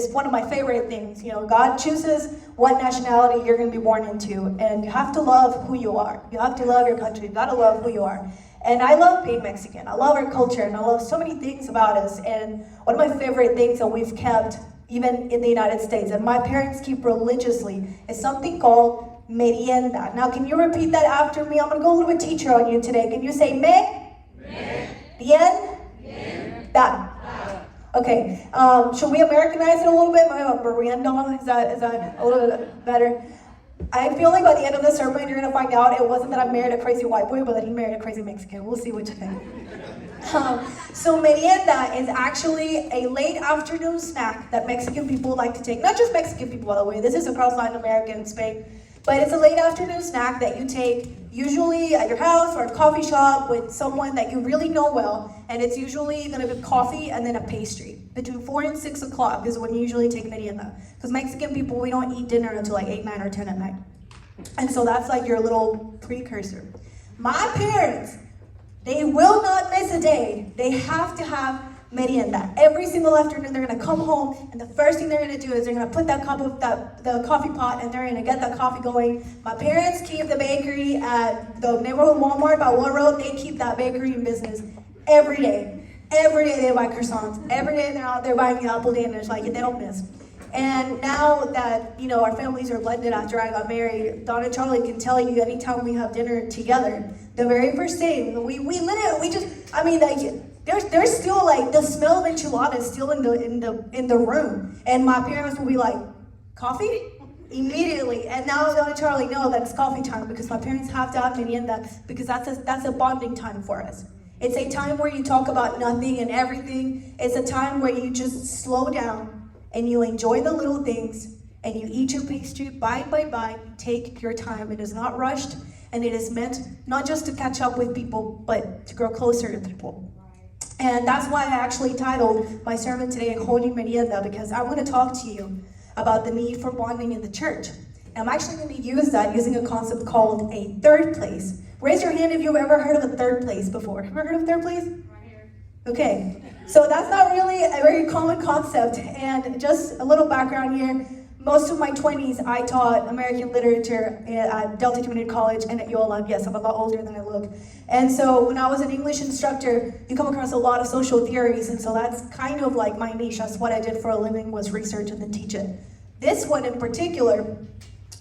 is one of my favorite things. You know, God chooses what nationality you're going to be born into, and you have to love who you are. You have to love your country. You got to love who you are. And I love being Mexican. I love our culture, and I love so many things about us. And one of my favorite things that we've kept, even in the United States, and my parents keep religiously, is something called Merienda. Now, can you repeat that after me? I'm going to go a little bit teacher on you today. Can you say Bien? Da. Okay. Should we Americanize it a little bit? Merienda, is that a little bit better? I feel like by the end of the sermon, you're going to find out it wasn't that I married a crazy white boy, but that he married a crazy Mexican. We'll see what you think. So merienda is actually a late afternoon snack that Mexican people like to take. Not just Mexican people, by the way. This is across Latin America and Spain. But it's a late afternoon snack that you take usually at your house or a coffee shop with someone that you really know well. And it's usually going to be coffee and then a pastry. Between 4 and 6 o'clock is when you usually take merienda. Because Mexican people, we don't eat dinner until like 8, 9, or 10 at night. And so that's like your little precursor. My parents, they will not miss a day. They have to have merienda. Every single afternoon, they're going to come home, and the first thing they're going to do is they're going to put that cup of the coffee pot, and they're going to get that coffee going. My parents keep the bakery at the neighborhood Walmart by Wall Road. They keep that bakery in business every day. Every day they buy croissants. Every day they're out there buying the apple dinners, like they don't miss. And now that, you know, our families are blended after I got married, Don and Charlie can tell you anytime we have dinner together, the very first day, there's still like the smell of enchiladas still in the room. And my parents will be like, coffee? Immediately. And now Don and Charlie know that it's coffee time because my parents have to have merienda because that's a bonding time for us. It's a time where you talk about nothing and everything. It's a time where you just slow down and you enjoy the little things and you eat your pastry bite by bite. Take your time. It is not rushed, and it is meant not just to catch up with people, but to grow closer to people. And that's why I actually titled my sermon today, Holy Merienda, because I want to talk to you about the need for bonding in the church. And I'm actually going to use that using a concept called a third place. Raise your hand if you've ever heard of a third place before. Ever heard of a third place? Right here. Okay, so that's not really a very common concept. And just a little background here. Most of my 20s, I taught American literature at Delta Community College and at Yola. Yes, I'm a lot older than I look. And so when I was an English instructor, you come across a lot of social theories, and so that's kind of like my niche. That's what I did for a living, was research and then teach it. This one in particular,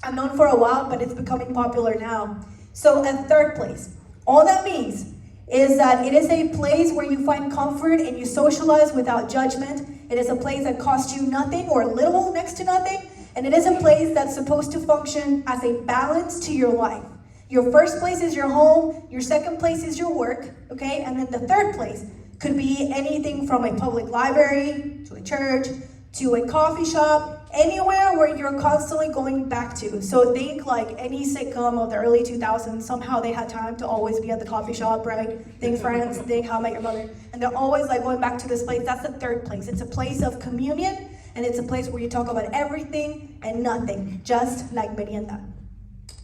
I've known for a while, but it's becoming popular now. So a third place. All that means is that it is a place where you find comfort and you socialize without judgment. It is a place that costs you nothing or little, next to nothing. And it is a place that's supposed to function as a balance to your life. Your first place is your home, your second place is your work, okay? And then the third place could be anything from a public library, to a church, to a coffee shop, anywhere where you're constantly going back to. So think like any sitcom of the early 2000s, somehow they had time to always be at the coffee shop, right? Think Friends, think How I Met Your Mother. And they're always like going back to this place. That's the third place. It's a place of communion, and it's a place where you talk about everything and nothing, just like Merienda.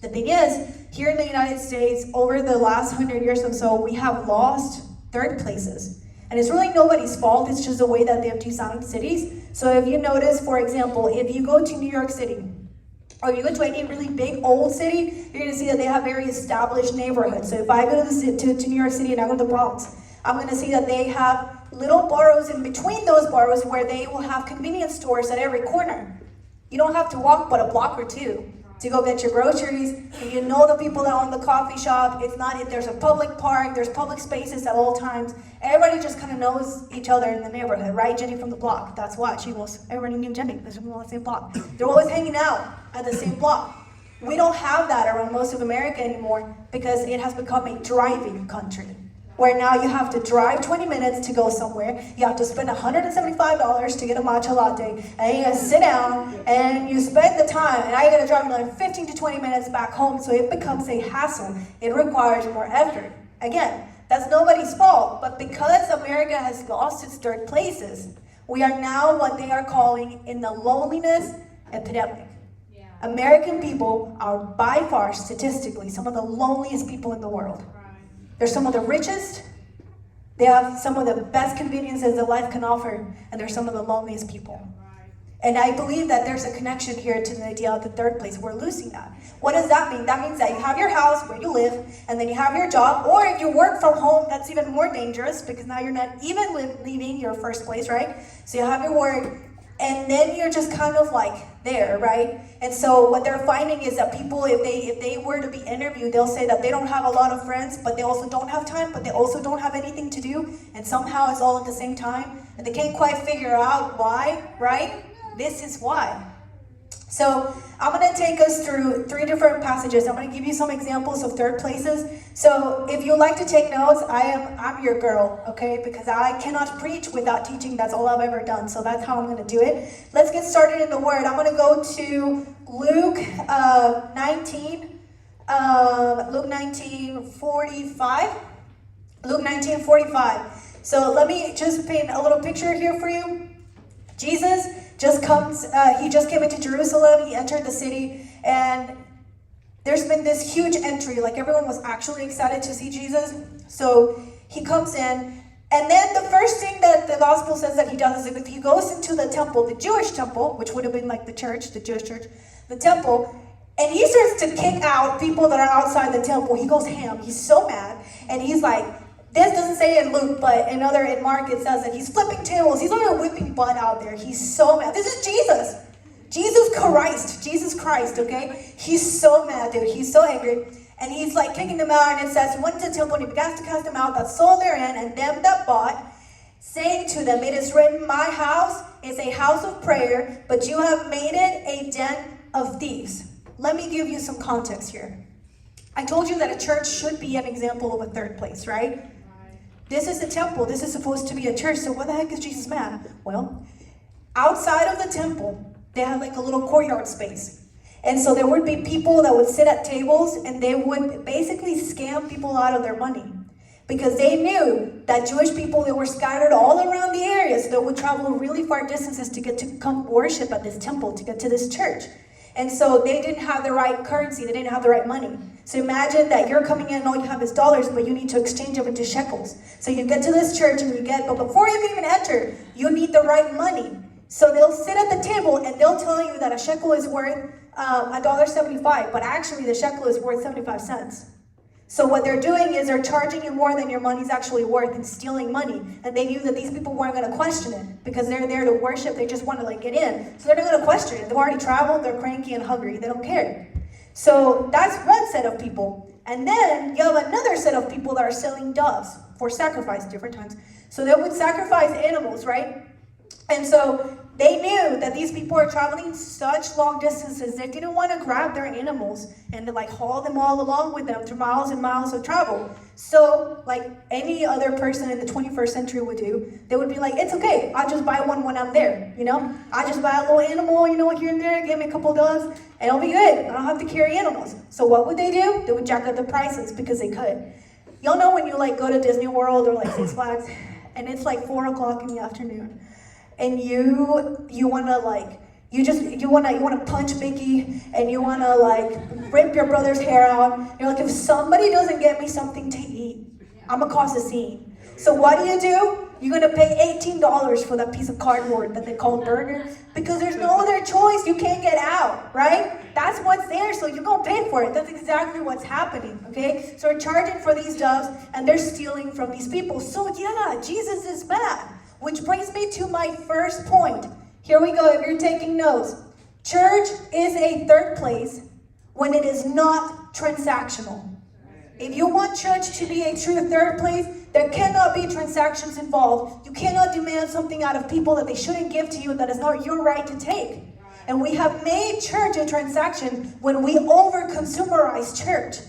The thing is, here in the United States, over the last 100 years or so, we have lost third places. And it's really nobody's fault, it's just the way that they've designed cities. So if you notice, for example, if you go to New York City, or you go to any really big old city, you're gonna see that they have very established neighborhoods. So if I go to New York City and I go to the Bronx, I'm gonna see that they have little boroughs in between those boroughs where they will have convenience stores at every corner. You don't have to walk but a block or two to go get your groceries, and you know the people that own the coffee shop. It's not, there's a public park, there's public spaces at all times. Everybody just kind of knows each other in the neighborhood, right? Jenny from the block, that's why everybody knew Jenny, because we're on the same block. They're always hanging out at the same block. We don't have that around most of America anymore because it has become a driving country, where now you have to drive 20 minutes to go somewhere. You have to spend $175 to get a matcha latte, and you gotta sit down and you spend the time, and I gotta drive another 15 to 20 minutes back home, so it becomes a hassle. It requires more effort. Again, that's nobody's fault, but because America has lost its third places, we are now what they are calling in the loneliness epidemic. Yeah. American people are by far, statistically, some of the loneliest people in the world. They're some of the richest, they have some of the best conveniences that life can offer, and they're some of the loneliest people. And I believe that there's a connection here to the idea of the third place. We're losing that. What does that mean? That means that you have your house where you live, and then you have your job, or if you work from home, that's even more dangerous because now you're not even leaving your first place, right? So you have your work, and then you're just kind of like there, right? And so what they're finding is that people, if they were to be interviewed, they'll say that they don't have a lot of friends, but they also don't have time, but they also don't have anything to do, and somehow it's all at the same time, and they can't quite figure out why, right? This is why. So I'm going to take us through 3 different passages. I'm going to give you some examples of third places. So if you like to take notes, I'm your girl, okay? Because I cannot preach without teaching. That's all I've ever done. So that's how I'm going to do it. Let's get started in the Word. I'm going to go to Luke 19. Luke 19:45. Luke 19:45. So let me just paint a little picture here for you. Jesus he just came into Jerusalem, he entered the city, and there's been this huge entry, like everyone was actually excited to see Jesus. So he comes in, and then the first thing that the gospel says that he does is he goes into the temple, the Jewish temple, which would have been like the church, the Jewish church, the temple, and he starts to kick out people that are outside the temple. He goes ham, he's so mad, and he's like, this doesn't say in Luke, but in Mark it says that he's flipping tables. He's literally whipping butt out there. He's so mad. This is Jesus. Jesus Christ, okay? He's so mad, dude. He's so angry. And he's like kicking them out, and it says, he went to the temple and he began to cast them out that sold therein and them that bought, saying to them, it is written, my house is a house of prayer, but you have made it a den of thieves. Let me give you some context here. I told you that a church should be an example of a third place, right? This is a temple. This is supposed to be a church. So what the heck is Jesus mad? Well, outside of the temple, they had like a little courtyard space. And so there would be people that would sit at tables and they would basically scam people out of their money. Because they knew that Jewish people, they were scattered all around the area. So they would travel really far distances to get to come worship at this temple, to get to this church. And so they didn't have the right currency. They didn't have the right money. So imagine that you're coming in and all you have is dollars, but you need to exchange them into shekels. So you get to this church and but before you can even enter, you need the right money. So they'll sit at the table and they'll tell you that a shekel is worth $1.75, but actually the shekel is worth 75 cents. So what they're doing is they're charging you more than your money's actually worth and stealing money. And they knew that these people weren't going to question it because they're there to worship. They just want to get in. So they're not going to question it. They've already traveled. They're cranky and hungry. They don't care. So that's one set of people. And then you have another set of people that are selling doves for sacrifice different times. So they would sacrifice animals, right? And so they knew that these people are traveling such long distances. They didn't want to grab their animals and to haul them all along with them through miles and miles of travel. So like any other person in the 21st century would do, they would be like, it's okay, I'll just buy one when I'm there, I just buy a little animal, here and there, give me a couple doves, and it'll be good. I don't have to carry animals. So what would they do? They would jack up the prices because they could. Y'all know when you go to Disney World or Six Flags, and it's 4 o'clock in the afternoon, and you want to you want to punch Mickey, and you want to rip your brother's hair out. You're like, if somebody doesn't get me something to eat, I'm gonna cause a scene. So what do? You're gonna pay $18 for that piece of cardboard that they call a burger because there's no other choice. You can't get out, right? That's what's there, so you're gonna pay for it. That's exactly what's happening, okay? So they're charging for these doves, and they're stealing from these people. So yeah, Jesus is mad. Which brings me to my first point. Here we go, if you're taking notes. Church is a third place when it is not transactional. If you want church to be a true third place, there cannot be transactions involved. You cannot demand something out of people that they shouldn't give to you that is not your right to take. And we have made church a transaction when we over-consumerize church.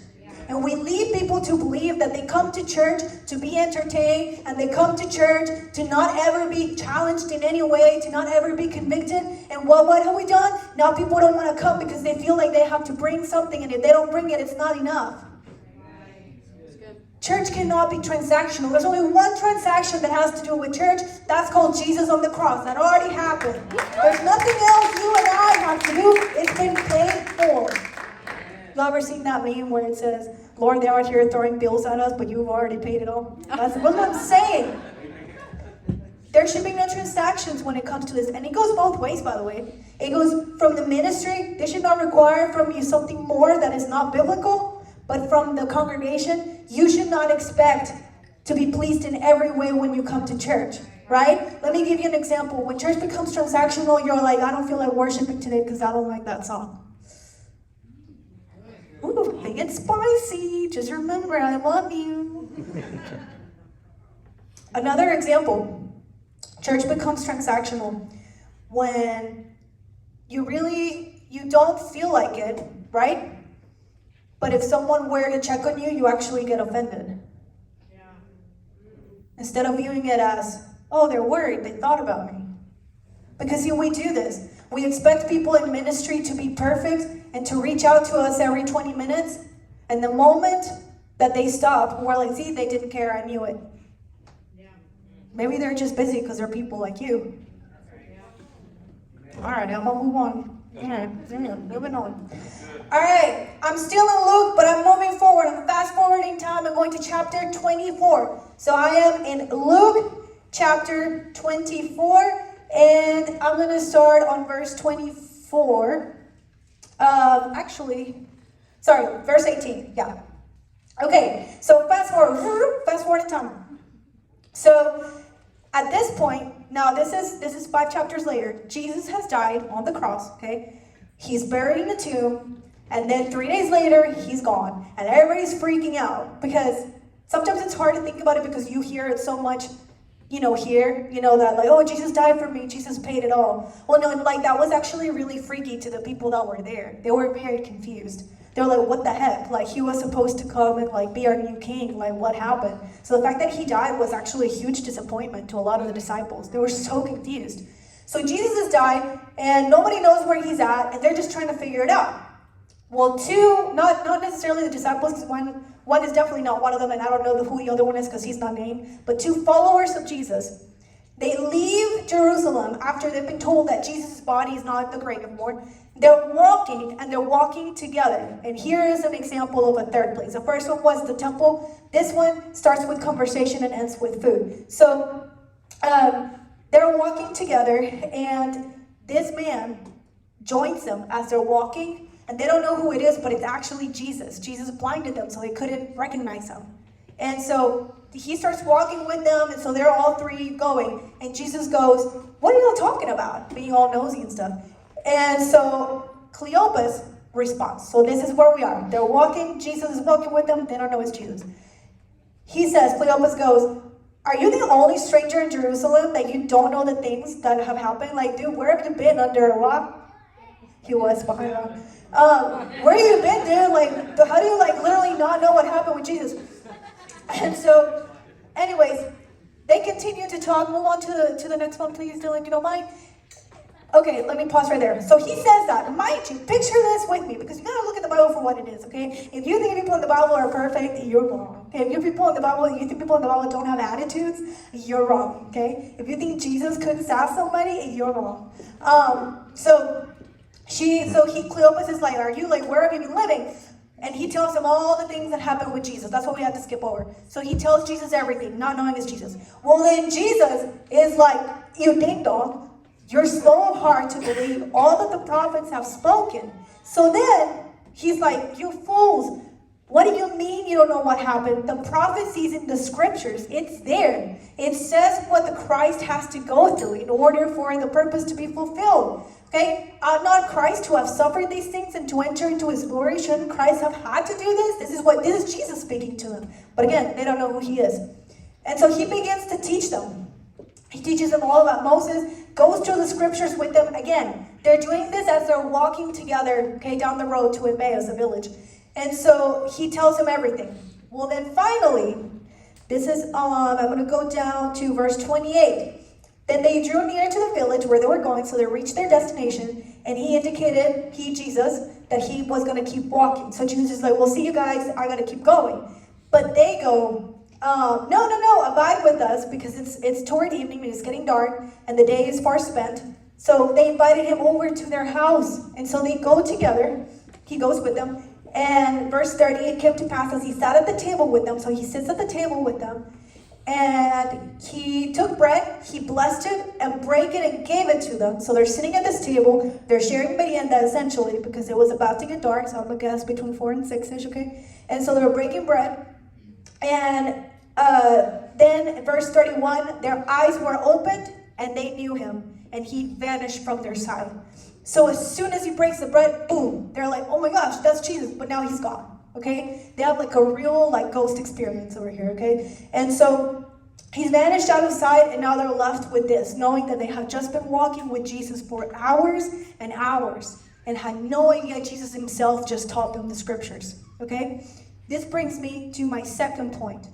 And we lead people to believe that they come to church to be entertained, and they come to church to not ever be challenged in any way, to not ever be convicted. And what have we done? Now people don't want to come because they feel like they have to bring something, and if they don't bring it, it's not enough. Church cannot be transactional. There's only one transaction that has to do with church. That's called Jesus on the cross. That already happened. There's nothing else you and I have to do. It's been paid for. You ever seen that meme where it says, Lord, they're out here throwing bills at us, but you've already paid it all? That's what I'm saying. there should be no transactions when it comes to this. And it goes both ways, by the way. It goes from the ministry. They should not require from you something more that is not biblical. But from the congregation, you should not expect to be pleased in every way when you come to church. Right? Let me give you an example. When church becomes transactional, you're like, I don't feel like worshiping today because I don't like that song. Ooh, they get spicy. Just remember, I love you. Another example. Church becomes transactional when you don't feel like it, right? But if someone were to check on you, you actually get offended. Yeah. Instead of viewing it as, oh, they're worried, they thought about me. Because we do this. We expect people in ministry to be perfect and to reach out to us every 20 minutes. And the moment that they stop, we're like, see, they didn't care, I knew it. Yeah. Maybe they're just busy because they're people like you. All right, I'm gonna move on. All right, moving on. All right, I'm still in Luke, but I'm moving forward. I'm fast forwarding time. I'm going to chapter 24. So I am in Luke chapter 24, and I'm going to start on verse 24. Verse 18. Yeah. Okay, so fast forward in time. So at this point, now this is 5 chapters later. Jesus has died on the cross, okay? He's buried in a tomb, and then 3 days later, he's gone. And everybody's freaking out because sometimes it's hard to think about it because you hear it so much, that like, oh, Jesus died for me, Jesus paid it all. Well, no, like that was actually really freaky to the people that were there. They were very confused. They were like, what the heck? Like, he was supposed to come and like be our new king. Like, what happened? So the fact that he died was actually a huge disappointment to a lot of the disciples. They were so confused. So Jesus has died, and nobody knows where he's at, and they're just trying to figure it out. Well, not necessarily the disciples, because one is definitely not one of them, and I don't know who the other one is because he's not named, but 2 followers of Jesus. They leave Jerusalem after they've been told that Jesus' body is not in the grave anymore. They're walking together. And here is an example of a third place. The first one was the temple. This one starts with conversation and ends with food. So they're walking together, and this man joins them as they're walking. And they don't know who it is, but it's actually Jesus. Jesus blinded them, so they couldn't recognize him. And so he starts walking with them, and so they're all 3 going. And Jesus goes, what are you all talking about? Being all nosy and stuff. And so Cleopas responds. So this is where we are. They're walking. Jesus is walking with them. They don't know it's Jesus. Cleopas goes, are you the only stranger in Jerusalem that you don't know the things that have happened? Like, dude, where have you been? Under a rock? He was behind a rock. Where have you been, dude? Like, how do you literally not know what happened with Jesus? And so, anyways, they continue to talk. Move on to the next one, please, Dylan, if you don't mind. Okay, let me pause right there. So he says that. Mind you, picture this with me, because you gotta look at the Bible for what it is, okay? If you think people in the Bible are perfect, you're wrong. Okay? If you think people in the Bible don't have attitudes, you're wrong, okay? If you think Jesus couldn't save somebody, you're wrong. Cleopas is like, where have you been living? And he tells him all the things that happened with Jesus. That's what we had to skip over. So he tells Jesus everything, not knowing it's Jesus. Well, then Jesus is like, you ding dong, you're slow of heart to believe all that the prophets have spoken. So then he's like, you fools, what do you mean you don't know what happened? The prophecies in the scriptures, it's there. It says what the Christ has to go through in order for the purpose to be fulfilled. Okay, not Christ to have suffered these things and to enter into his glory. Shouldn't Christ have had to do this? This is Jesus speaking to them. But again, they don't know who he is. And so he begins to teach them. He teaches them all about Moses, goes through the scriptures with them. Again, they're doing this as they're walking together, okay, down the road to Emmaus, a village. And so he tells them everything. Well, then finally, I'm going to go down to verse 28. Then they drew near to the village where they were going, so they reached their destination, and Jesus, that he was going to keep walking. So Jesus is like, well, see you guys, I got to keep going. But they go, no, abide with us, because it's toward evening, and it's getting dark, and the day is far spent. So they invited him over to their house, and so they go together. He goes with them, and verse 30, it came to pass as he sat at the table with them, so he sits at the table with them, And he took bread, he blessed it, and broke it and gave it to them. So they're sitting at this table, they're sharing merienda essentially, because it was about to get dark, so I'm gonna guess between 4 and 6-ish, okay? And so they were breaking bread. And then in verse 31, their eyes were opened and they knew him, and he vanished from their sight. So as soon as he breaks the bread, boom, they're like, oh my gosh, that's Jesus, but now he's gone. Okay, they have like a real like ghost experience over here. Okay, and so he's vanished out of sight, and now they're left with this, knowing that they have just been walking with Jesus for hours and hours, and had no idea Jesus himself just taught them the scriptures. Okay, this brings me to my second point.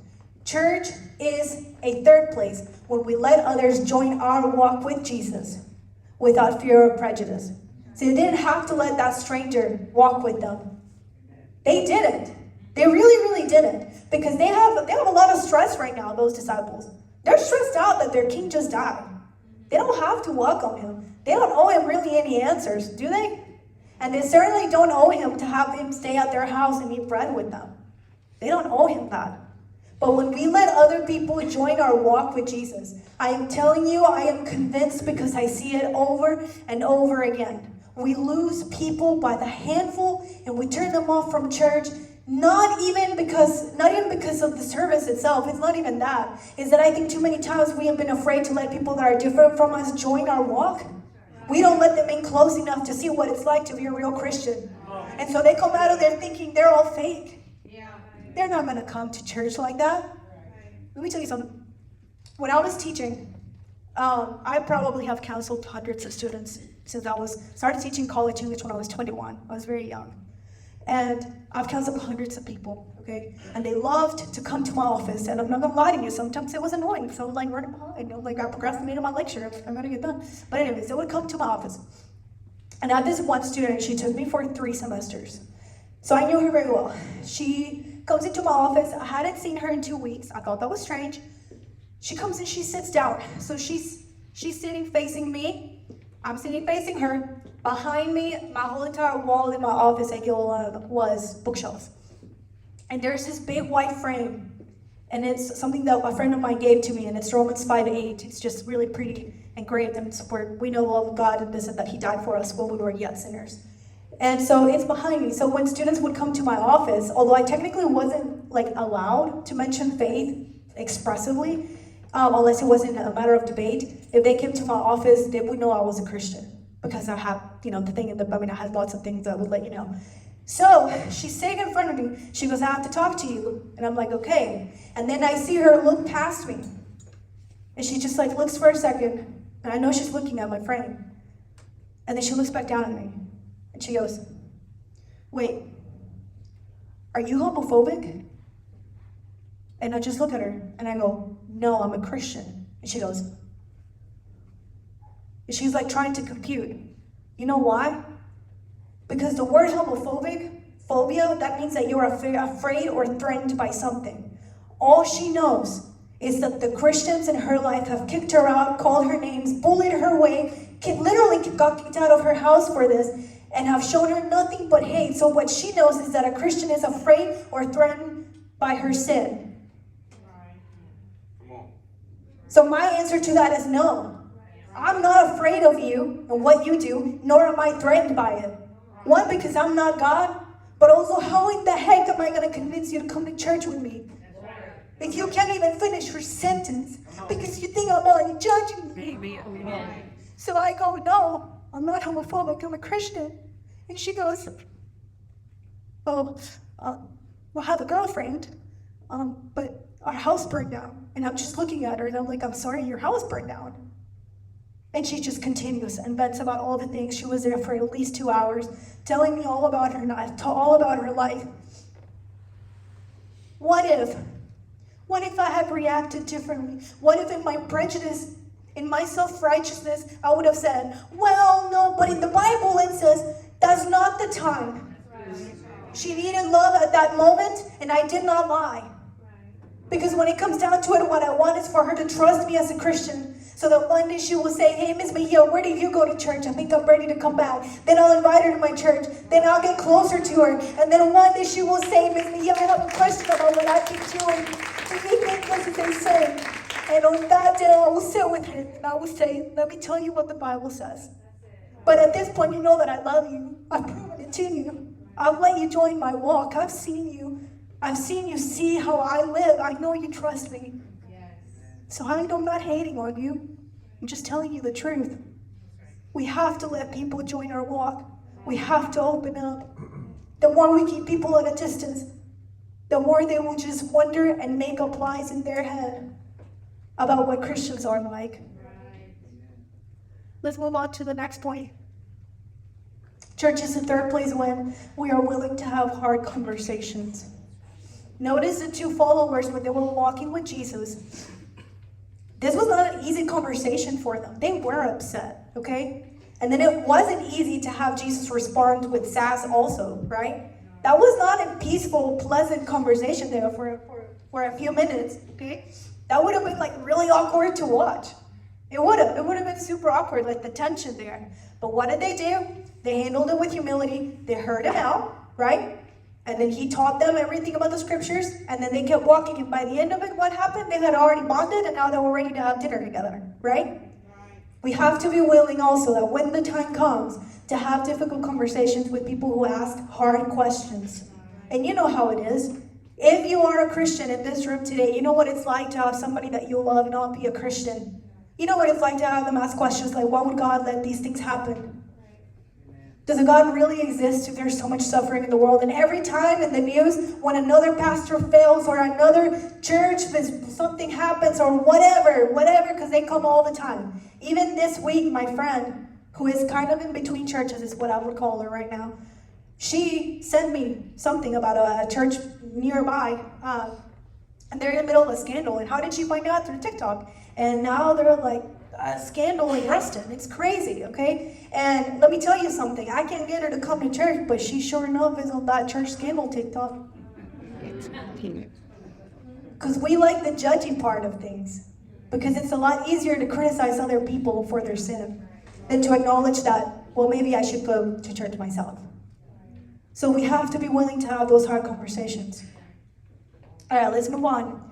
Church is a third place where we let others join our walk with Jesus without fear or prejudice. So they didn't have to let that stranger walk with them. They didn't. They really, really didn't. Because they have a lot of stress right now, those disciples. They're stressed out that their king just died. They don't have to welcome him. They don't owe him really any answers, do they? And they certainly don't owe him to have him stay at their house and eat bread with them. They don't owe him that. But when we let other people join our walk with Jesus, I am telling you, I am convinced, because I see it over and over again. We lose people by the handful, and we turn them off from church, not even because of the service itself. It's not even that. It's that I think too many times we have been afraid to let people that are different from us join our walk. We don't let them in close enough to see what it's like to be a real Christian. And so they come out of there thinking they're all fake. They're not going to come to church like that. Let me tell you something. When I was teaching, I probably have counseled hundreds of students since I started teaching college English when I was 21. I was very young. And I've counseled hundreds of people, okay? And they loved to come to my office. And I'm not going to lie to you, sometimes it was annoying. So like running behind, like I procrastinated my lecture. I'm going to get done. But anyways, they would come to my office. And I had this one student, she took me for 3 semesters. So I knew her very well. She comes into my office. I hadn't seen her in 2 weeks. I thought that was strange. She comes and she sits down. So she's sitting facing me. I'm sitting facing her. Behind me, my whole entire wall in my office was bookshelves. And there's this big white frame. And it's something that a friend of mine gave to me, and it's Romans 5:8. It's just really pretty and great. And it's where we know the love of God and this and that he died for us when we were yet sinners. And so it's behind me. So when students would come to my office, although I technically wasn't like allowed to mention faith expressively, unless it wasn't a matter of debate, if they came to my office, they would know I was a Christian, because I have, the thing I had lots of things that would let you know. So she's sitting in front of me. She goes, I have to talk to you. And I'm like, okay. And then I see her look past me. And she just like looks for a second. And I know she's looking at my frame. And then she looks back down at me. And she goes, wait, are you homophobic? And I just look at her and I go, no, I'm a Christian. And she goes, and she's like trying to compute. You know why? Because the word phobia, that means that you're afraid or threatened by something. All she knows is that the Christians in her life have kicked her out, called her names, bullied her away, literally got kicked out of her house for this, and have shown her nothing but hate. So what she knows is that a Christian is afraid or threatened by her sin. So my answer to that is no. I'm not afraid of you and what you do, nor am I threatened by it. One, because I'm not God, but also how in the heck am I going to convince you to come to church with me? If you can't even finish your sentence because you think I'm already judging me. So I go, no, I'm not homophobic, I'm a Christian. And she goes, I have a girlfriend, but our house burned down. And I'm just looking at her and I'm like, I'm sorry, your house burned down. And she just continues and vents about all the things. She was there for at least 2 hours, telling me all about her life. What if I had reacted differently? What if in my prejudice, in my self-righteousness, I would have said, well, no, but in the Bible it says, that's not the time. She needed love at that moment, and I did not lie. Because when it comes down to it, what I want is for her to trust me as a Christian. So that one day she will say, hey, Miss Mejia, where did you go to church? I think I'm ready to come back. Then I'll invite her to my church. Then I'll get closer to her. And then one day she will say, Miss Mejia, I have a question about what I've been doing. Do you think this is a sin? And on that day, I will sit with her and I will say, let me tell you what the Bible says. But at this point, you know that I love you. I've proven it to you. I've let you join my walk. I've seen you. I've seen you see how I live. I know you trust me. So I'm not hating on you. I'm just telling you the truth. We have to let people join our walk. We have to open up. The more we keep people at a distance, the more they will just wonder and make up lies in their head about what Christians are like. Let's move on to the next point. Church is the third place when we are willing to have hard conversations. Notice the two followers when they were walking with Jesus. This was not an easy conversation for them. They were upset, okay? And then it wasn't easy to have Jesus respond with sass also, right? That was not a peaceful, pleasant conversation there for a few minutes, okay? That would have been like really awkward to watch. It would have been super awkward, like the tension there. But what did they do? They handled it with humility. They heard him out, right? And then he taught them everything about the scriptures, and then they kept walking. And by the end of it, what happened? They had already bonded, and now they were ready to have dinner together, right? We have to be willing also that when the time comes to have difficult conversations with people who ask hard questions. And you know how it is. If you are a Christian in this room today, you know what it's like to have somebody that you love not be a Christian. You know what it's like to have them ask questions like, why would God let these things happen? Does a God really exist if there's so much suffering in the world? And every time in the news, when another pastor fails or another church, something happens or whatever, because they come all the time. Even this week, my friend, who is kind of in between churches, is what I would call her right now, she sent me something about a church nearby, and they're in the middle of a scandal. And how did she find out? Through TikTok. And now they're like, a scandal in Reston. It's crazy, okay? And let me tell you something. I can get her to come to church, but she sure enough is on that church scandal TikTok. Because we like the judgy part of things. Because it's a lot easier to criticize other people for their sin than to acknowledge that, well, maybe I should go to church myself. So we have to be willing to have those hard conversations. All right, let's move on.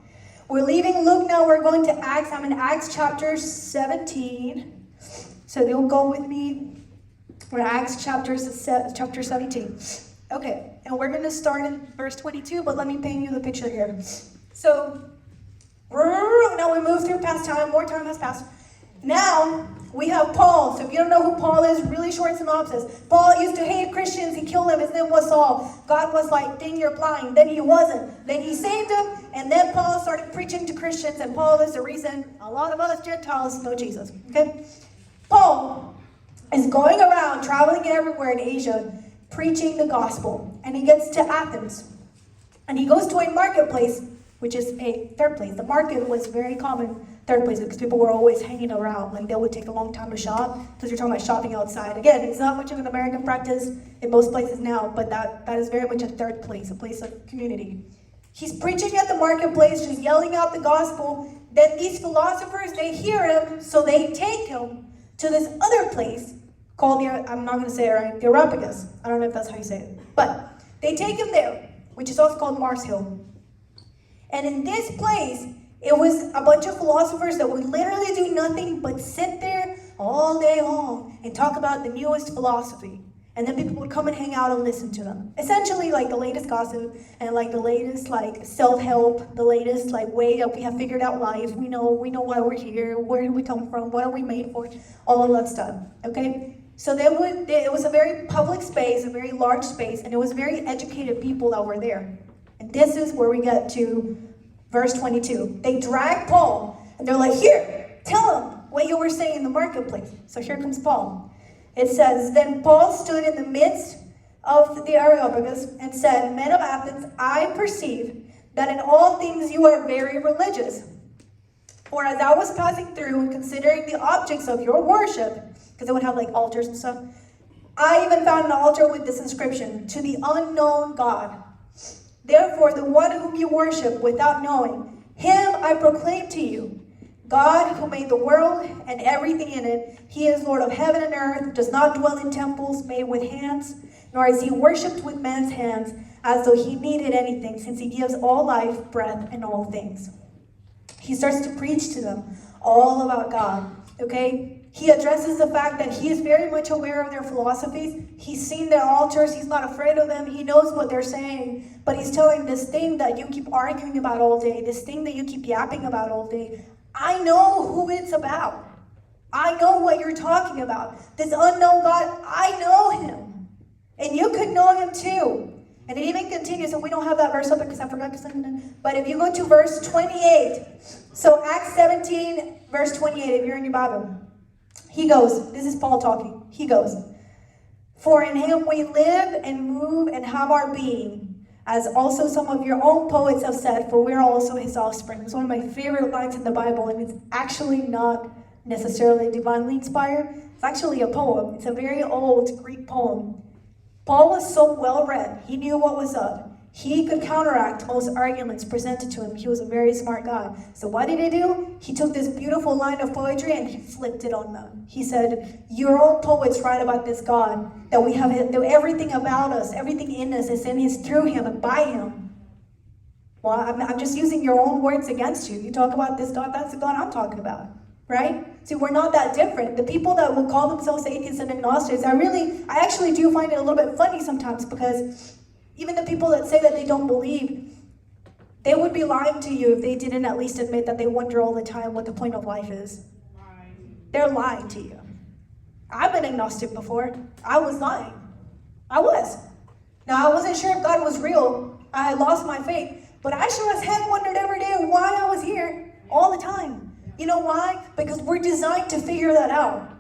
We're leaving Luke now. We're going to Acts. I'm in Acts chapter 17. So you'll go with me. We're in Acts chapter 17. Okay, and we're going to start in verse 22, but let me paint you the picture here. So, now we move through past time. More time has passed. Now, we have Paul. So if you don't know who Paul is, really short synopsis. Paul used to hate Christians. He killed them. His name was Saul. God was like, dang, you're blind. Then he wasn't. Then he saved him. And then Paul started preaching to Christians. And Paul is the reason a lot of us Gentiles know Jesus. Okay? Paul is going around, traveling everywhere in Asia, preaching the gospel. And he gets to Athens. And he goes to a marketplace, which is a third place. The market was very common third place because people were always hanging around. Like, they would take a long time to shop because you're talking about shopping outside. Again, it's not much of an American practice in most places now, but that is very much a third place, a place of community. He's preaching at the marketplace, just yelling out the gospel. Then these philosophers, they hear him, so they take him to this other place called, I'm not going to say it right, the Areopagus. I don't know if that's how you say it. But they take him there, which is also called Mars Hill. And in this place, it was a bunch of philosophers that would literally do nothing but sit there all day long and talk about the newest philosophy. And then people would come and hang out and listen to them. Essentially like the latest gossip and like the latest like self-help, the latest like way that we have figured out life. We know why we're here, where did we come from, what are we made for, all of that stuff, okay? So it was a very public space, a very large space, and it was very educated people that were there. And this is where we get to verse 22. They drag Paul, and they're like, here, tell him what you were saying in the marketplace. So here comes Paul. It says, then Paul stood in the midst of the Areopagus and said, men of Athens, I perceive that in all things you are very religious. For as I was passing through and considering the objects of your worship, because they would have like altars and stuff, I even found an altar with this inscription, to the unknown God. Therefore, the one whom you worship without knowing, him I proclaim to you, God who made the world and everything in it, he is Lord of heaven and earth, does not dwell in temples made with hands, nor is he worshipped with man's hands, as though he needed anything, since he gives all life, breath, and all things. He starts to preach to them all about God, okay? He addresses the fact that he is very much aware of their philosophies. He's seen their altars. He's not afraid of them. He knows what they're saying. But he's telling this thing that you keep arguing about all day, this thing that you keep yapping about all day, I know who it's about. I know what you're talking about. This unknown God, I know him. And you could know him too. And it even continues, and we don't have that verse up because I forgot to send it. But if you go to verse 28, so Acts 17, verse 28, if you're in your Bible, he goes, this is Paul talking, he goes, for in him we live and move and have our being, as also some of your own poets have said, for we are also his offspring. It's one of my favorite lines in the Bible, and it's actually not necessarily divinely inspired. It's actually a poem. It's a very old Greek poem. Paul was so well read. He knew what was up. He could counteract most arguments presented to him. He was a very smart guy. So what did he do? He took this beautiful line of poetry and he flipped it on them. He said, your own poets write about this God, that we have everything about us, everything in us is in his, through him and by him. Well, I'm just using your own words against you. You talk about this God, that's the God I'm talking about, right? See, we're not that different. The people that will call themselves atheists and agnostics, I actually do find it a little bit funny sometimes, because even the people that say that they don't believe, they would be lying to you if they didn't at least admit that they wonder all the time what the point of life is. They're lying to you. I've been agnostic before. I was lying. I was. Now, I wasn't sure if God was real. I had lost my faith. But I sure as heck wondered every day why I was here all the time. You know why? Because we're designed to figure that out.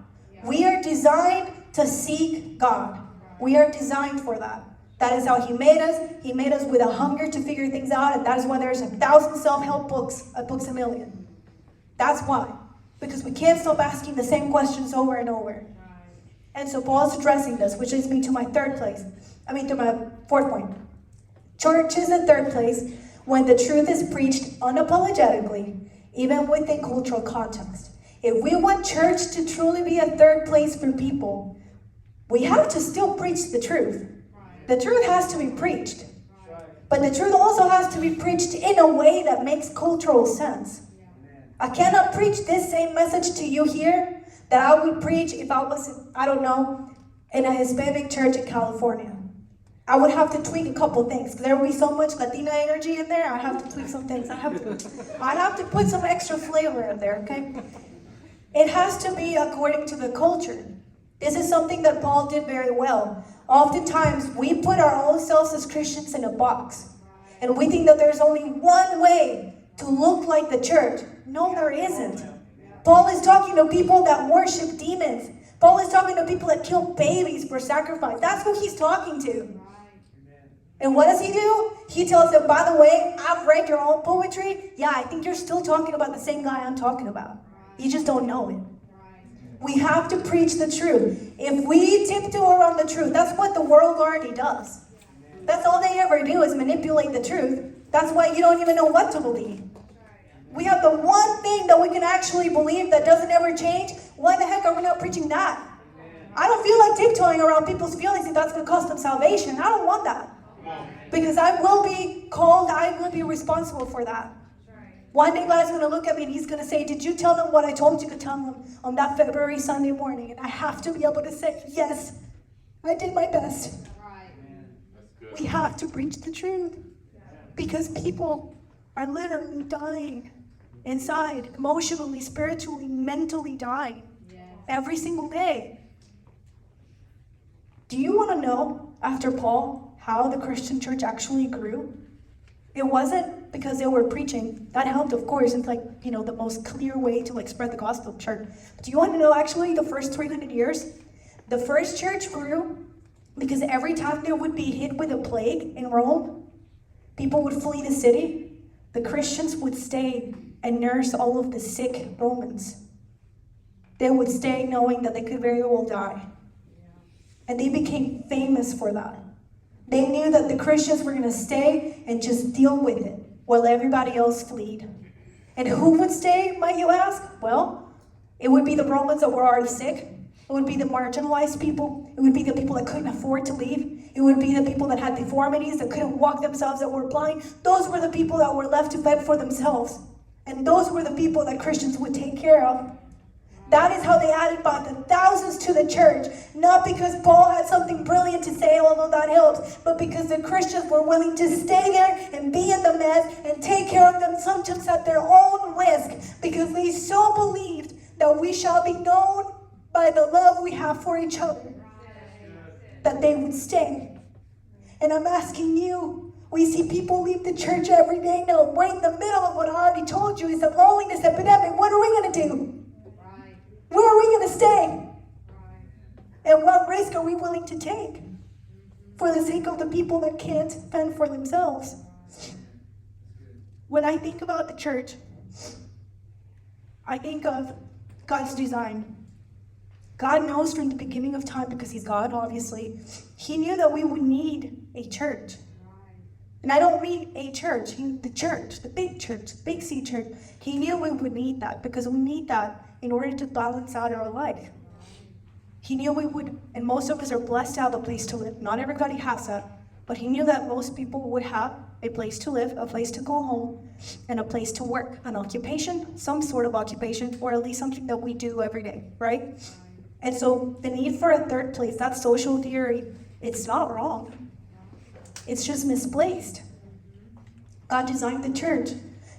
We are designed to seek God. We are designed for that. That is how he made us. He made us with a hunger to figure things out, and that is why there's 1,000 self-help books, books a million. That's why. Because we can't stop asking the same questions over and over. And so Paul's addressing this, which leads me to my to my fourth point. Church is in third place when the truth is preached unapologetically, even within cultural context. If we want church to truly be a third place for people, we have to still preach the truth. The truth has to be preached. But the truth also has to be preached in a way that makes cultural sense. I cannot preach this same message to you here that I would preach if I was, in a Hispanic church in California. I would have to tweak a couple things, because there would be so much Latina energy in there. I have to tweak some things. I'd have to put some extra flavor in there, okay? It has to be according to the culture. This is something that Paul did very well. Oftentimes, we put our own selves as Christians in a box. And we think that there's only one way to look like the church. No, there isn't. Paul is talking to people that worship demons. Paul is talking to people that kill babies for sacrifice. That's who he's talking to. And what does he do? He tells them, by the way, I've read your own poetry. Yeah, I think you're still talking about the same guy I'm talking about. You just don't know it. We have to preach the truth. If we tiptoe around the truth, that's what the world already does. That's all they ever do is manipulate the truth. That's why you don't even know what to believe. We have the one thing that we can actually believe that doesn't ever change. Why the heck are we not preaching that? I don't feel like tiptoeing around people's feelings if that's going to cost them salvation. I don't want that. Because I will be called, I will be responsible for that. One day God's going to look at me and he's going to say, did you tell them what I told you to tell them on that February Sunday morning? And I have to be able to say, yes, I did my best. We have to preach the truth. Because people are literally dying inside, emotionally, spiritually, mentally dying every single day. Do you want to know, after Paul, how the Christian church actually grew? It wasn't because they were preaching. That helped, of course. It's the most clear way to spread the gospel of church. Do you want to know actually the first 300 years? The first church grew because every time there would be hit with a plague in Rome, people would flee the city. The Christians would stay and nurse all of the sick Romans. They would stay knowing that they could very well die. And they became famous for that. They knew that the Christians were going to stay and just deal with it while everybody else fled. And who would stay, might you ask? Well, it would be the Romans that were already sick. It would be the marginalized people. It would be the people that couldn't afford to leave. It would be the people that had deformities, that couldn't walk themselves, that were blind. Those were the people that were left to fend for themselves. And those were the people that Christians would take care of. That is how they added by the thousands to the church. Not because Paul had something brilliant to say, although that helps, but because the Christians were willing to stay there and be in the mess and take care of them, sometimes at their own risk, because they so believed that we shall be known by the love we have for each other, that they would stay. And I'm asking you, we see people leave the church every day now. We're in the middle of what I already told you is a loneliness epidemic. What are we going to do? Where are we going to stay? And what risk are we willing to take for the sake of the people that can't fend for themselves? When I think about the church, I think of God's design. God knows from the beginning of time, because he's God, obviously, he knew that we would need a church. And I don't mean a church, the church, the big C church. He knew we would need that, because we need that in order to balance out our life. He knew we would, and most of us are blessed to have a place to live. Not everybody has that, but he knew that most people would have a place to live, a place to go home, and a place to work, an occupation, some sort of occupation, or at least something that we do every day, right? And so the need for a third place, that social theory, it's not wrong. It's just misplaced. God designed the church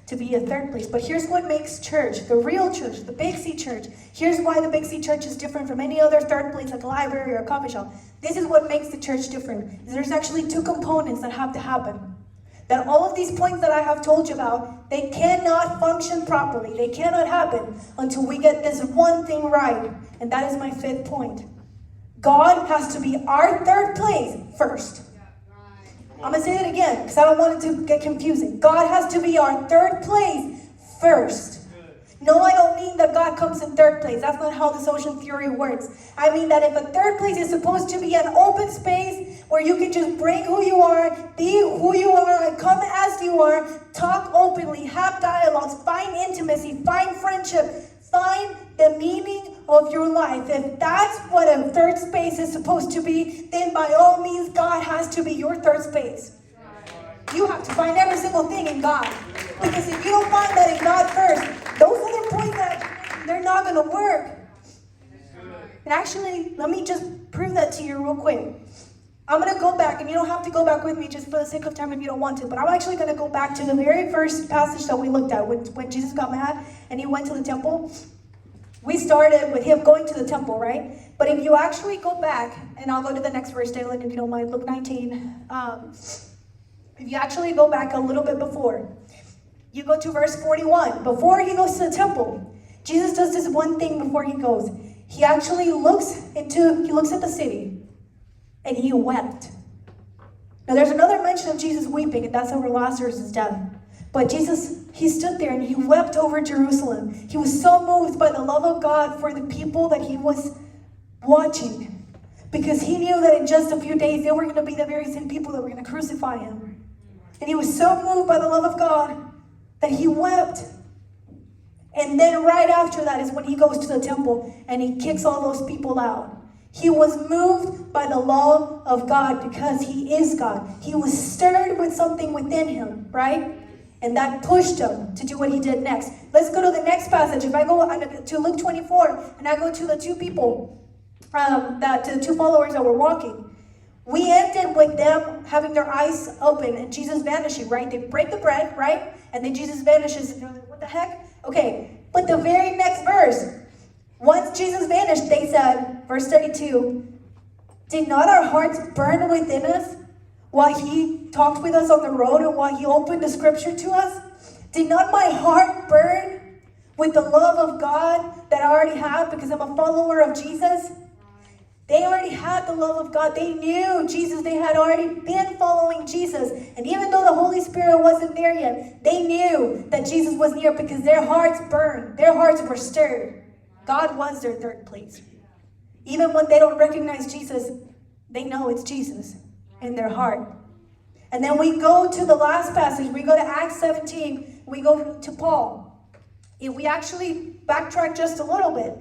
to be a third place. But here's what makes church, the real church, the Big C church. Here's why the Big C church is different from any other third place, like a library or a coffee shop. This is what makes the church different. There's actually two components that have to happen. That all of these points that I have told you about, they cannot function properly. They cannot happen until we get this one thing right. And that is my fifth point. God has to be our third place first. I'm going to say it again because I don't want it to get confusing. God has to be our third place first. No, I don't mean that God comes in third place. That's not how the social theory works. I mean that if a third place is supposed to be an open space where you can just bring who you are, be who you are, and come as you are, talk openly, have dialogues, find intimacy, find friendship, find the meaning of your life. If that's what a third space is supposed to be, then by all means, God has to be your third space. You have to find every single thing in God. Because if you don't find that in God first, those other points, they're not going to work. And actually, let me just prove that to you real quick. I'm going to go back, and you don't have to go back with me just for the sake of time if you don't want to, but I'm actually going to go back to the very first passage that we looked at when Jesus got mad and he went to the temple. We started with him going to the temple, right? But if you actually go back, and I'll go to the next verse, Dalen, if you don't mind, Luke 19. If you actually go back a little bit before, you go to verse 41. Before he goes to the temple, Jesus does this one thing before he goes. He actually looks at the city, and he wept. Now there's another mention of Jesus weeping, and that's over Lazarus' death. But Jesus, he stood there and he wept over Jerusalem. He was so moved by the love of God for the people that he was watching. Because he knew that in just a few days, they were going to be the very same people that were going to crucify him. And he was so moved by the love of God that he wept. And then right after that is when he goes to the temple and he kicks all those people out. He was moved by the love of God because he is God. He was stirred with something within him, right? And that pushed him to do what he did next. Let's go to the next passage. If I go to Luke 24 and I go to the two people, the two followers that were walking, we ended with them having their eyes open and Jesus vanishing, right? They break the bread, right? And then Jesus vanishes and they're like, what the heck? Okay, but the very next verse, once Jesus vanished, they said, verse 32, did not our hearts burn within us while he talked with us on the road and while he opened the scripture to us? Did not my heart burn with the love of God that I already have because I'm a follower of Jesus? They already had the love of God. They knew Jesus. They had already been following Jesus. And even though the Holy Spirit wasn't there yet, they knew that Jesus was near because their hearts burned. Their hearts were stirred. God was their third place. Even when they don't recognize Jesus, they know it's Jesus in their heart. And then we go to the last passage. We go to Acts 17. We go to Paul. If we actually backtrack just a little bit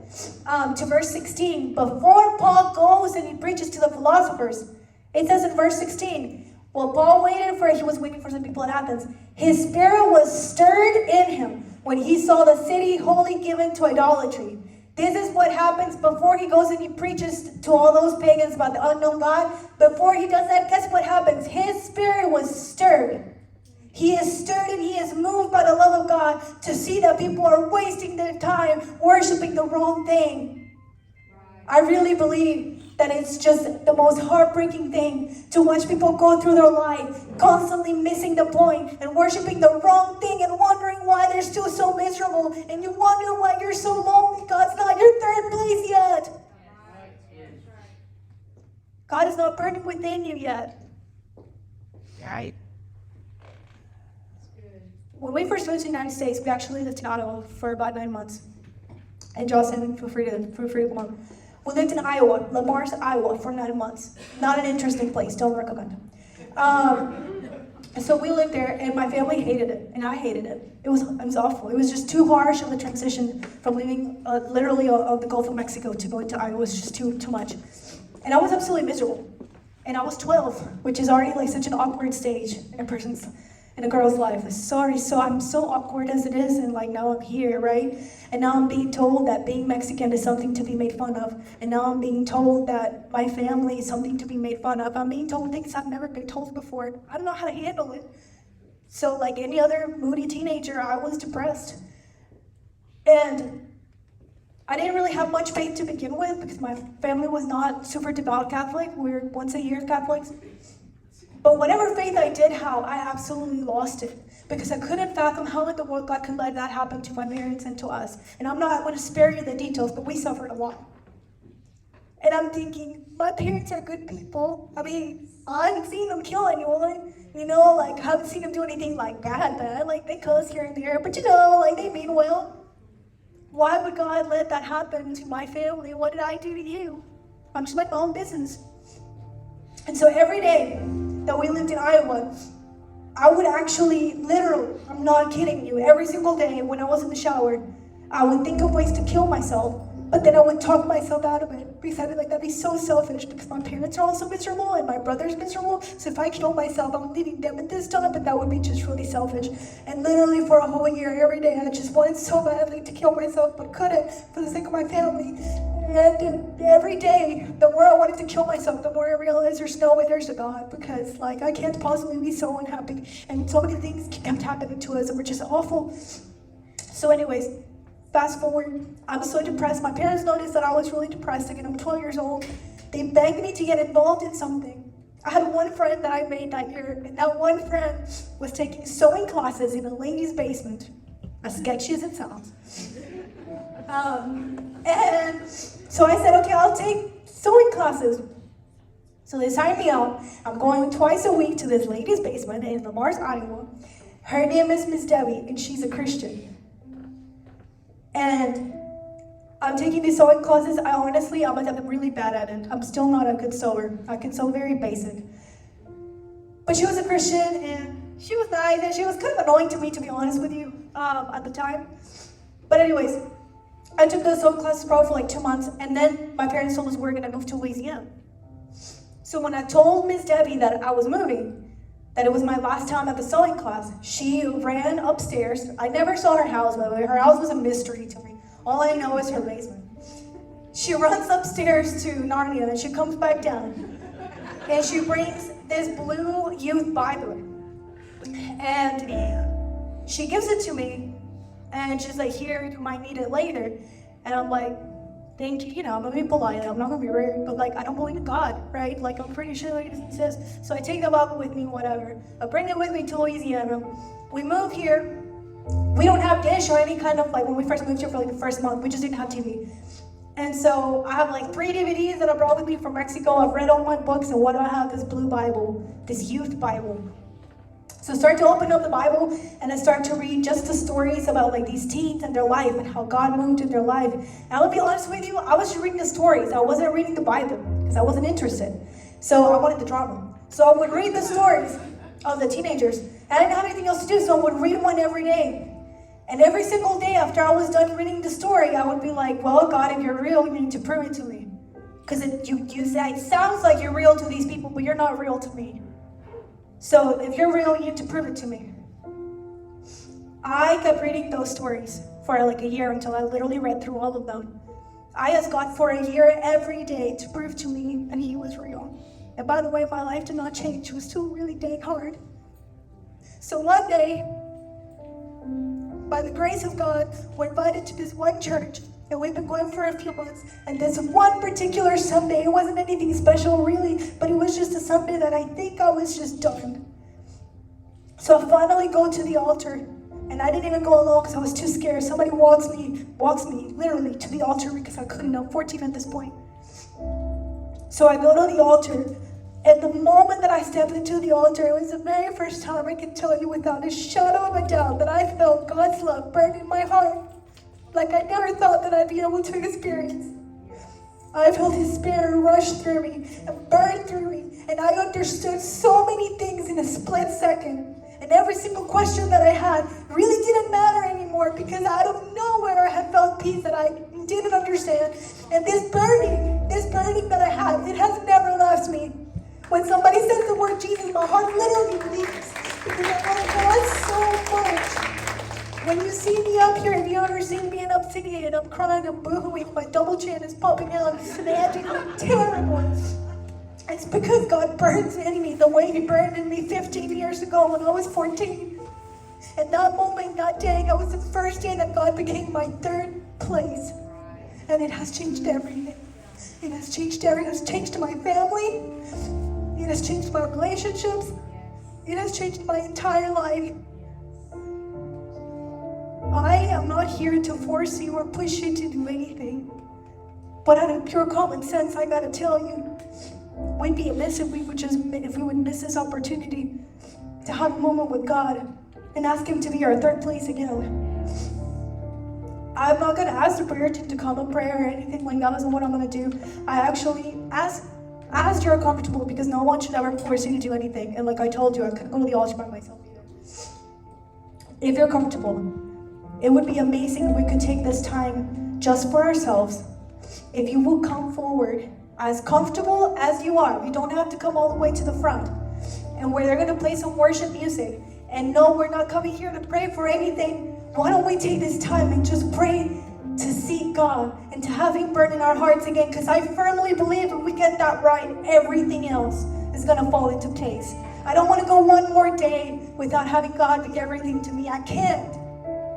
to verse 16, before Paul goes and he preaches to the philosophers, it says in verse 16, well, he was waiting for some people in Athens. His spirit was stirred in him when he saw the city wholly given to idolatry. This is what happens before he goes and he preaches to all those pagans about the unknown God. Before he does that, guess what happens? His spirit was stirred. He is stirred and he is moved by the love of God to see that people are wasting their time worshiping the wrong thing. I really believe that it's just the most heartbreaking thing to watch people go through their life constantly missing the point and worshiping the wrong thing and wondering why they're still so miserable, and you wonder why you're so lonely. God's not your third place yet. God is not burning within you yet. Right. When we first moved to the United States, we actually lived in Anahy for about 9 months. And Jocelyn, feel free to come on. We lived in Iowa, Lamar's, Iowa, for 9 months. Not an interesting place, don't recommend. So we lived there, and my family hated it, and I hated it. It was awful. It was just too harsh of a transition from living literally on the Gulf of Mexico to going to Iowa. It was just too much. And I was absolutely miserable. And I was 12, which is already like such an awkward stage in a girl's life. Sorry, so I'm so awkward as it is, and like now I'm here, right? And now I'm being told that being Mexican is something to be made fun of. And now I'm being told that my family is something to be made fun of. I'm being told things I've never been told before. I don't know how to handle it. So like any other moody teenager, I was depressed. And I didn't really have much faith to begin with because my family was not super devout Catholic. We were once a year Catholics. But whatever faith I did have, I absolutely lost it because I couldn't fathom how in the world God could let that happen to my parents and to us. And I'm not going to spare you the details, but we suffered a lot. And I'm thinking, my parents are good people. I mean, I haven't seen them kill anyone. I haven't seen them do anything like bad. Like, they cuss here and there, but they mean well. Why would God let that happen to my family? What did I do to you? I'm just like my own business. And so every day that we lived in Iowa, I would actually, literally, I'm not kidding you, every single day when I was in the shower, I would think of ways to kill myself, but then I would talk myself out of it because I'd be like, that'd be so selfish because my parents are also miserable and my brother's miserable, so if I kill myself, I'm leaving them at this time, but that would be just really selfish. And literally for a whole year, every day, I just wanted so badly to kill myself, but couldn't for the sake of my family. And every day, the more I wanted to kill myself, the more I realized there's no way there's a God, because I can't possibly be so unhappy, and so many things kept happening to us that were just awful. So anyways, fast forward, I was so depressed. My parents noticed that I was really depressed. Again, I'm 12 years old. They begged me to get involved in something. I had one friend that I made that year, and that one friend was taking sewing classes in a lady's basement, as sketchy as it sounds. And so I said, okay, I'll take sewing classes. So they signed me out. I'm going twice a week to this lady's basement in Lamar's, Iowa. Her name is Miss Debbie, and she's a Christian. And I'm taking these sewing classes. I'm really bad at it. I'm still not a good sewer. I can sew very basic. But she was a Christian, and she was nice, and she was kind of annoying to me, to be honest with you, at the time. But anyways, I took those sewing classes probably for like 2 months, and then my parents told us we were going to move to Louisiana. So when I told Miss Debbie that I was moving, that it was my last time at the sewing class, she ran upstairs. I never saw her house, by the way. Her house was a mystery to me. All I know is her basement. She runs upstairs to Narnia, and she comes back down, and she brings this blue youth Bible, and she gives it to me. And she's like, here, you might need it later. And I'm like, thank you. I'm going to be polite. I'm not going to be rude. But, I don't believe in God, right? I'm pretty sure it says. So I take the Bible with me, whatever. I bring it with me to Louisiana. We move here. We don't have dish or any kind of, when we first moved here for, the first month, we just didn't have TV. And so I have, 3 DVDs that I brought with me from Mexico. I've read all my books. And what do I have? This blue Bible, this youth Bible. So I start to open up the Bible, and I start to read just the stories about these teens and their life and how God moved in their life. And I'll be honest with you, I was just reading the stories. I wasn't reading the Bible because I wasn't interested. So I wanted the drama. So I would read the stories of the teenagers. And I didn't have anything else to do, so I would read one every day. And every single day after I was done reading the story, I would be like, well, God, if you're real, you need to prove it to me. Because you say, it sounds like you're real to these people, but you're not real to me. So if you're real, you need to prove it to me. I kept reading those stories for like a year until I literally read through all of them. I asked God for a year every day to prove to me that He was real. And by the way, my life did not change. It was still really dang hard. So one day, by the grace of God, we're invited to this one church, and we've been going for a few months. And this one particular Sunday, it wasn't anything special really, but it was just a Sunday that I think I was just done. So I finally go to the altar, and I didn't even go alone because I was too scared. Somebody walks me literally to the altar because I couldn't. I'm 14 at this point. So I go to the altar, and the moment that I stepped into the altar, it was the very first time I can tell you without a shadow of a doubt that I felt God's love burn in my heart, like I never thought that I'd be able to experience. I felt His Spirit rush through me and burn through me, and I understood so many things in a split second. And every single question that I had really didn't matter anymore because out of nowhere I had felt peace that I didn't understand. And this burning that I had, it has never left me. When somebody says the word Jesus, my heart literally bleeds because I love God so much. When you see me up here, if you ever see me and I'm singing and I'm crying and boohooing, my double chin is popping out and snatching like terrible. It's because God burns in me the way He burned in me 15 years ago when I was 14. And that moment, that day, that was the first day that God became my third place. And it has changed everything. It has changed everything. It has changed my family. It has changed my relationships. It has changed my entire life. I am not here to force you or push you to do anything. But out of pure common sense, I gotta tell you, we'd be amiss if we would miss this opportunity to have a moment with God and ask Him to be our third place again. I'm not gonna ask the prayer team to come and pray or anything like that. Isn't what I'm gonna do. I actually asked you're comfortable because no one should ever force you to do anything. And like I told you, I couldn't go to the altar by myself either. If you're comfortable, it would be amazing if we could take this time just for ourselves. If you will come forward as comfortable as you are, you don't have to come all the way to the front. And where they're going to play some worship music. And no, we're not coming here to pray for anything. Why don't we take this time and just pray to seek God and to have Him burn in our hearts again? Because I firmly believe if we get that right, everything else is going to fall into place. I don't want to go one more day without having God be everything to me. I can't.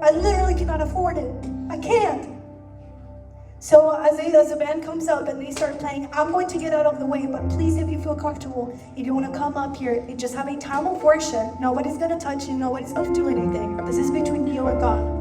I literally cannot afford it. I can't. So as the band comes up and they start playing, I'm going to get out of the way, but please, if you feel comfortable, if you want to come up here and just have a time of worship, nobody's going to touch you, nobody's going to do anything. This is between you and God.